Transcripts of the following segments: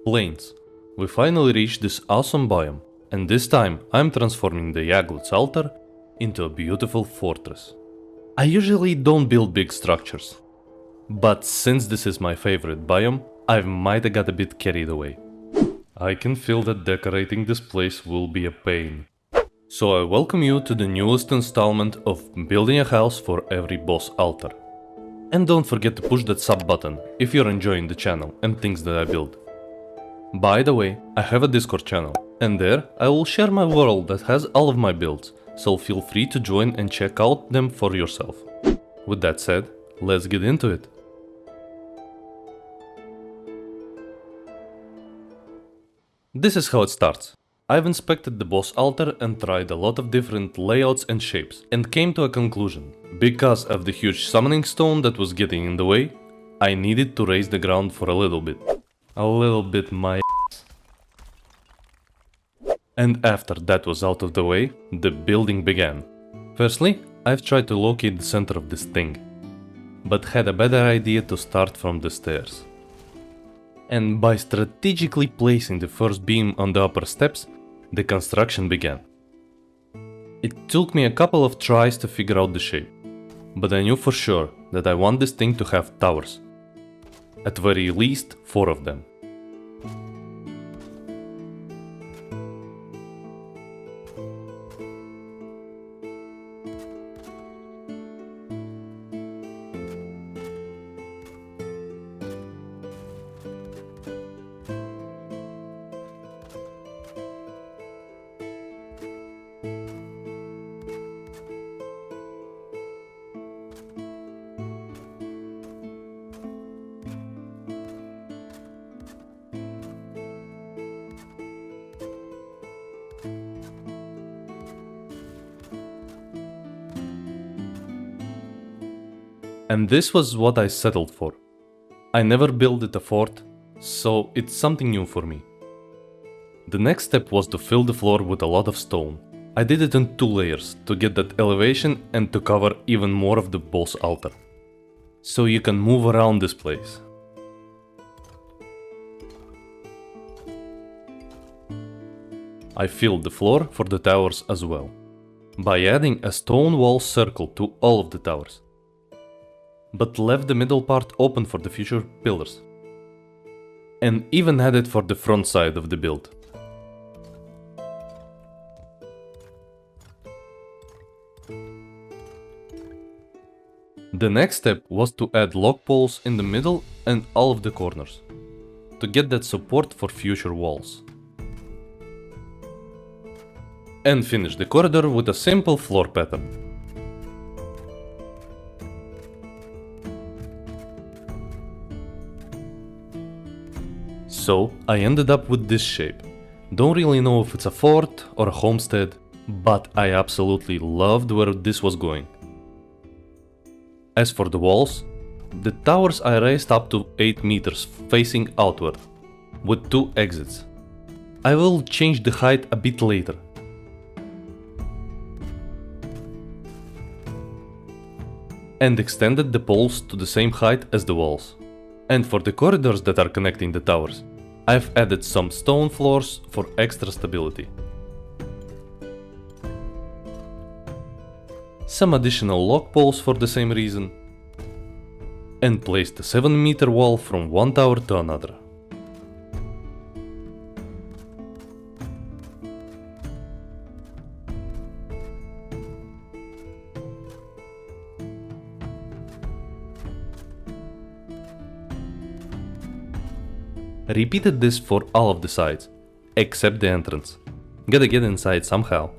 Plains. We finally reached this awesome biome, and this time I'm transforming the Yagluths altar into a beautiful fortress. I usually don't build big structures, but since this is my favorite biome, I might have got a bit carried away. I can feel that decorating this place will be a pain. So I welcome you to the newest installment of building a house for every boss altar. And don't forget to push that sub button if you're enjoying the channel and things that I build. By the way, I have a Discord channel, and there I will share my world that has all of my builds, so feel free to join and check out them for yourself. With that said, let's get into it. This is how it starts. I've inspected the boss altar and tried a lot of different layouts and shapes, and came to a conclusion. Because of the huge summoning stone that was getting in the way, I needed to raise the ground for a little bit. A little bit my ass. And after that was out of the way, the building began. Firstly, I've tried to locate the center of this thing, but had a better idea to start from the stairs. And by strategically placing the first beam on the upper steps, the construction began. It took me a couple of tries to figure out the shape, but I knew for sure that I want this thing to have towers. At very least 4 of them. And this was what I settled for. I never built a fort, so it's something new for me. The next step was to fill the floor with a lot of stone. I did it in 2 layers to get that elevation and to cover even more of the boss altar. So you can move around this place. I filled the floor for the towers as well, by adding a stone wall circle to all of the towers, but left the middle part open for the future pillars, and even had it for the front side of the build. The next step was to add log poles in the middle and all of the corners, to get that support for future walls. And finish the corridor with a simple floor pattern. So I ended up with this shape. Don't really know if it's a fort or a homestead, but I absolutely loved where this was going. As for the walls, the towers I raised up to 8 meters facing outward, with 2 exits. I will change the height a bit later. And extended the poles to the same height as the walls. And for the corridors that are connecting the towers, I've added some stone floors for extra stability. Some additional log poles for the same reason, and placed a 7-meter wall from one tower to another. Repeated this for all of the sides, except the entrance. Gotta get inside somehow.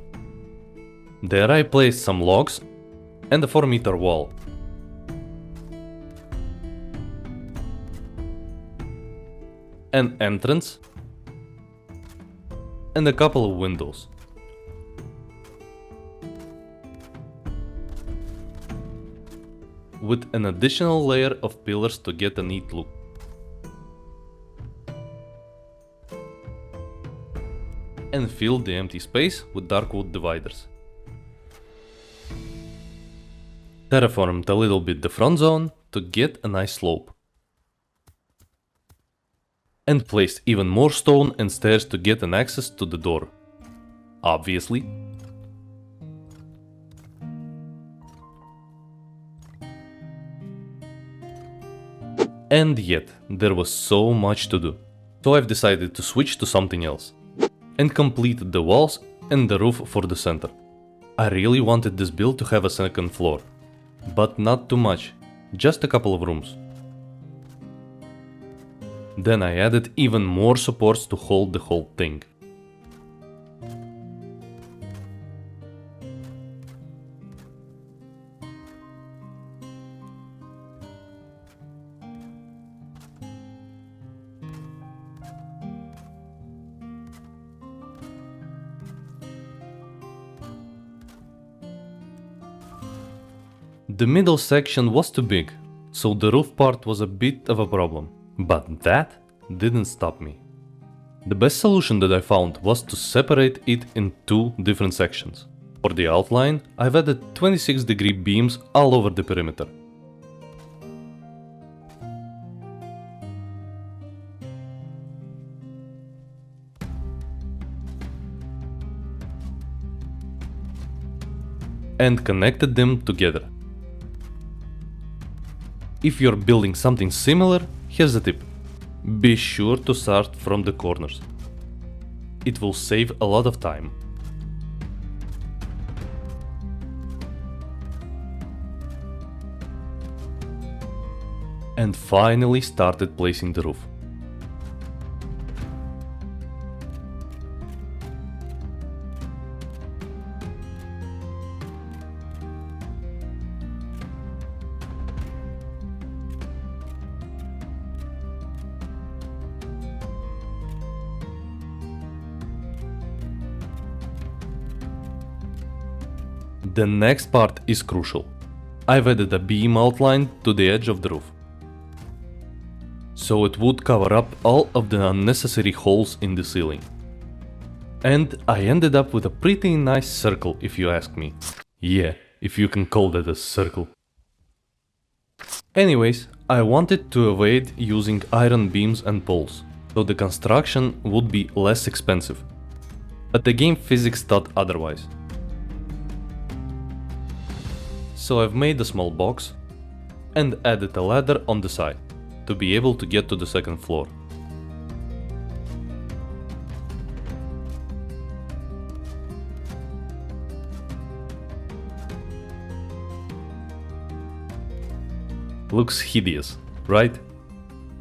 There I placed some logs and a 4-meter wall. An entrance and a couple of windows. With an additional layer of pillars to get a neat look. And filled the empty space with dark wood dividers. Terraformed a little bit the front zone to get a nice slope. and placed even more stone and stairs to get an access to the door. Obviously. And yet, there was so much to do. So I've decided to switch to something else, and completed the walls and the roof for the center. I really wanted this build to have a second floor, but not too much, just a couple of rooms. Then I added even more supports to hold the whole thing. The middle section was too big, so the roof part was a bit of a problem, but that didn't stop me. The best solution that I found was to separate it in two different sections. For the outline, I've added 26-degree beams all over the perimeter. And connected them together. If you're building something similar, here's a tip. Be sure to start from the corners. It will save a lot of time. And finally started placing the roof. The next part is crucial. I've added a beam outline to the edge of the roof, so it would cover up all of the unnecessary holes in the ceiling. And I ended up with a pretty nice circle, if you ask me. Yeah, if you can call that a circle. Anyways, I wanted to avoid using iron beams and poles, so the construction would be less expensive. But the game physics thought otherwise. So I've made a small box and added a ladder on the side to be able to get to the second floor. Looks hideous, right?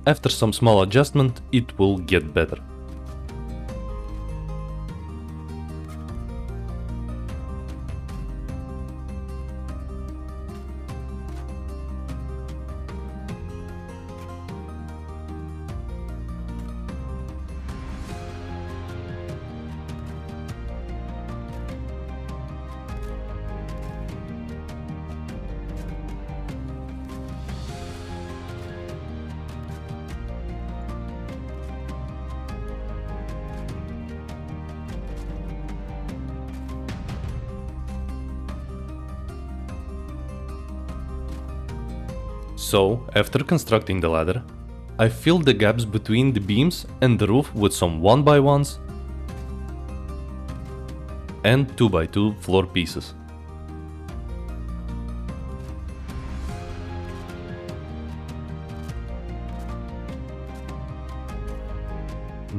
After some small adjustment, it will get better. So, after constructing the ladder, I filled the gaps between the beams and the roof with some 1x1s and 2x2 floor pieces.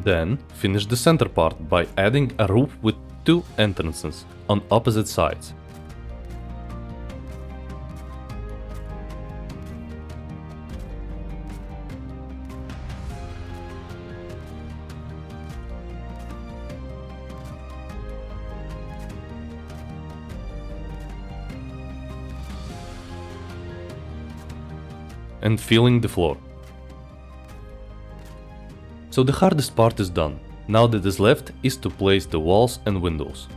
Then finish the center part by adding a roof with two entrances on opposite sides. And filling the floor. So the hardest part is done. Now that is left is to place the walls and windows.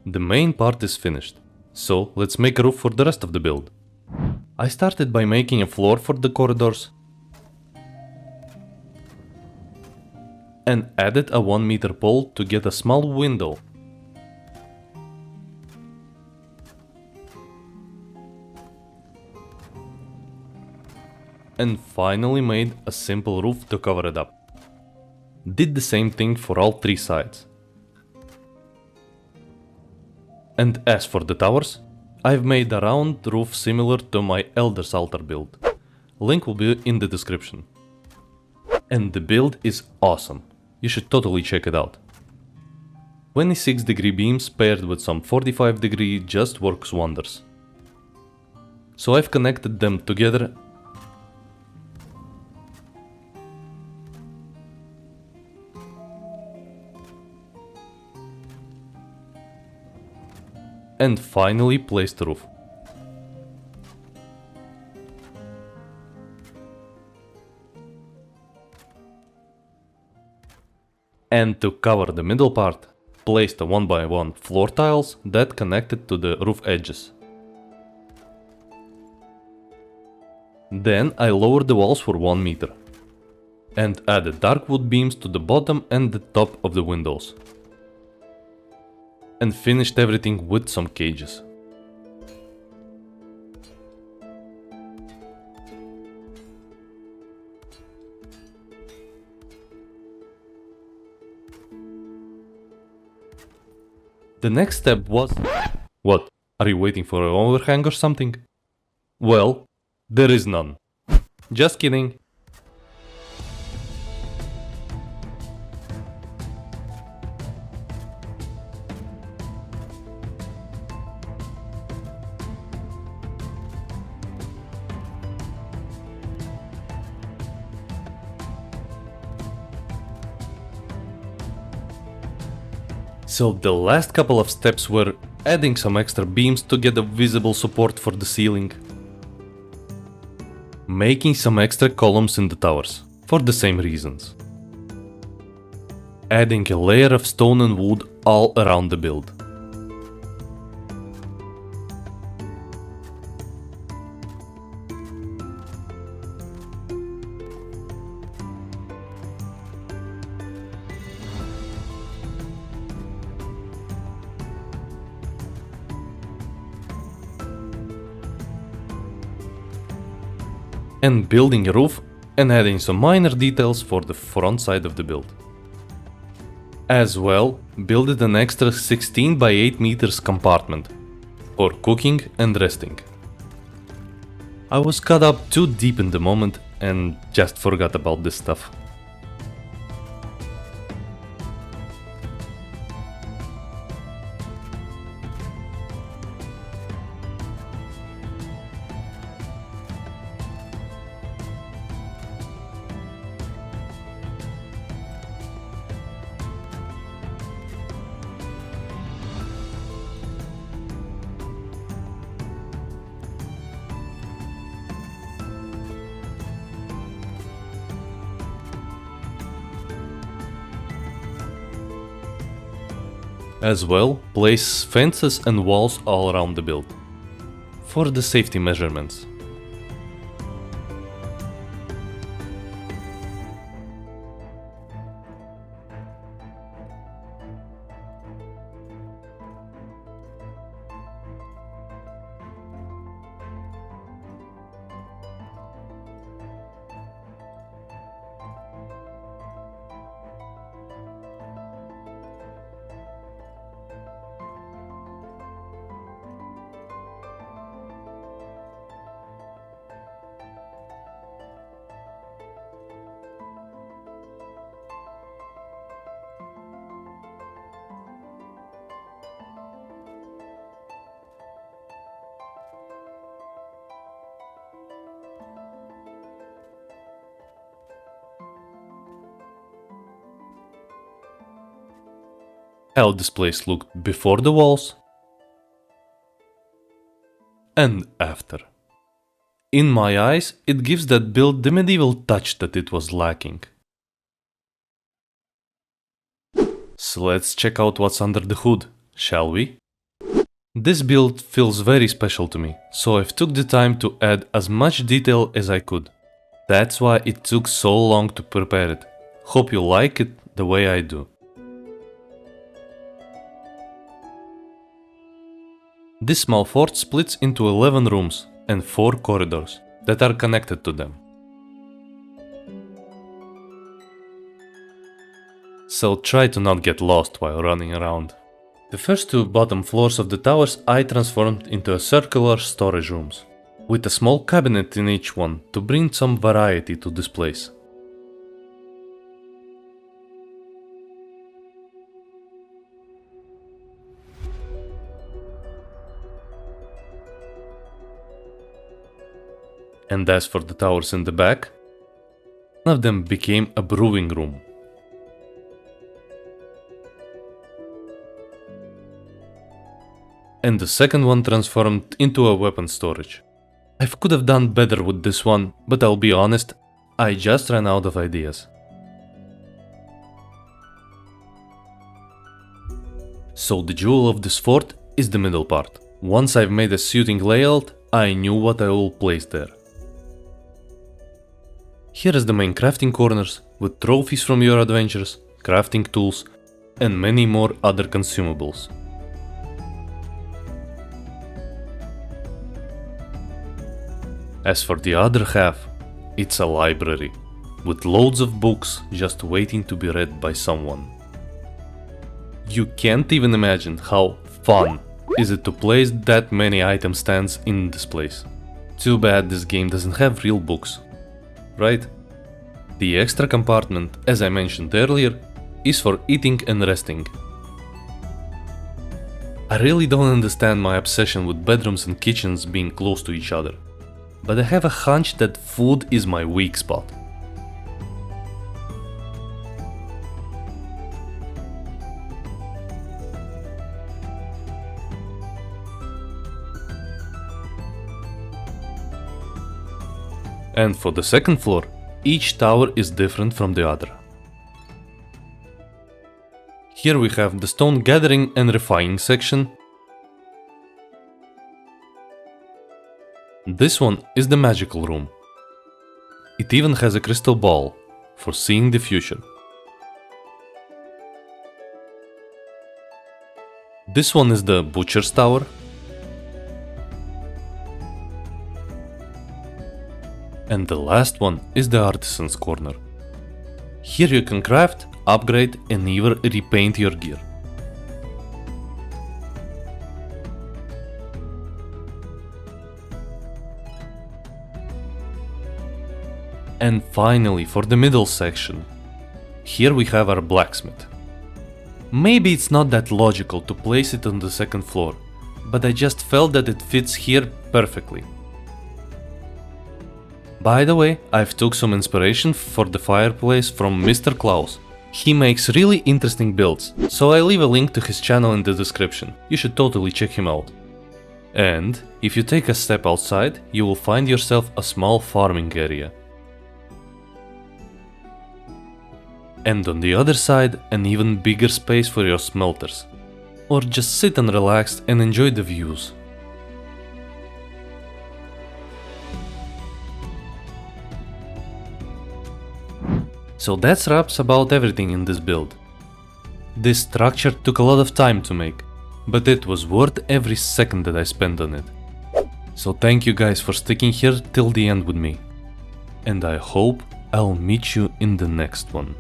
The main part is finished, so let's make a roof for the rest of the build. I started by making a floor for the corridors and added a 1 meter pole to get a small window. and finally made a simple roof to cover it up. Did the same thing for all 3 sides. And as for the towers, I've made a round roof similar to my Elder's Altar build. Link will be in the description. And the build is awesome. You should totally check it out. 26-degree beams paired with some 45-degree just works wonders. So I've connected them together and finally placed the roof. And to cover the middle part, placed a 1x1 floor tiles that connected to the roof edges. Then I lowered the walls for 1 meter and added dark wood beams to the bottom and the top of the windows. And finished everything with some cages. The next step was... What? Are you waiting for an overhang or something? Well, there is none. Just kidding. So the last couple of steps were adding some extra beams to get a visible support for the ceiling. Making some extra columns in the towers, for the same reasons. Adding a layer of stone and wood all around the build. And building a roof and adding some minor details for the front side of the build. As well, built an extra 16 by 8 meters compartment for cooking and resting. I was caught up too deep in the moment and just forgot about this stuff. As well, place fences and walls all around the build, for the safety measurements. How this place looked before the walls and after. In my eyes, it gives that build the medieval touch that it was lacking. So let's check out what's under the hood, shall we? This build feels very special to me, so I've took the time to add as much detail as I could. That's why it took so long to prepare it. Hope you like it the way I do. This small fort splits into 11 rooms and 4 corridors that are connected to them. so try to not get lost while running around. The first two bottom floors of the towers I transformed into a circular storage rooms, with a small cabinet in each one to bring some variety to this place. And as for the towers in the back, one of them became a brewing room. And the second one transformed into a weapon storage. I could have done better with this one, but I'll be honest, I just ran out of ideas. So the jewel of this fort is the middle part. Once I've made a suiting layout, I knew what I will place there. Here is the main crafting corners, with trophies from your adventures, crafting tools, and many more other consumables. As for the other half, it's a library, with loads of books just waiting to be read by someone. You can't even imagine how fun is it to place that many item stands in this place. Too bad this game doesn't have real books. Right? The extra compartment, as I mentioned earlier, is for eating and resting. I really don't understand my obsession with bedrooms and kitchens being close to each other, but I have a hunch that food is my weak spot. And for the second floor, each tower is different from the other. Here we have the stone gathering and refining section. This one is the magical room. It even has a crystal ball for seeing the future. This one is the butcher's tower. And the last one is the artisan's corner. Here you can craft, upgrade and even repaint your gear. And finally, for the middle section, here we have our blacksmith. Maybe it's not that logical to place it on the second floor, but I just felt that it fits here perfectly. By the way, I've took some inspiration for the fireplace from Mr. Klaus. He makes really interesting builds, so I leave a link to his channel in the description. You should totally check him out. And if you take a step outside, you will find yourself a small farming area. And on the other side, an even bigger space for your smelters. Or just sit and relax and enjoy the views. So that wraps about everything in this build. This structure took a lot of time to make, but it was worth every second that I spent on it. So thank you guys for sticking here till the end with me. And I hope I'll meet you in the next one.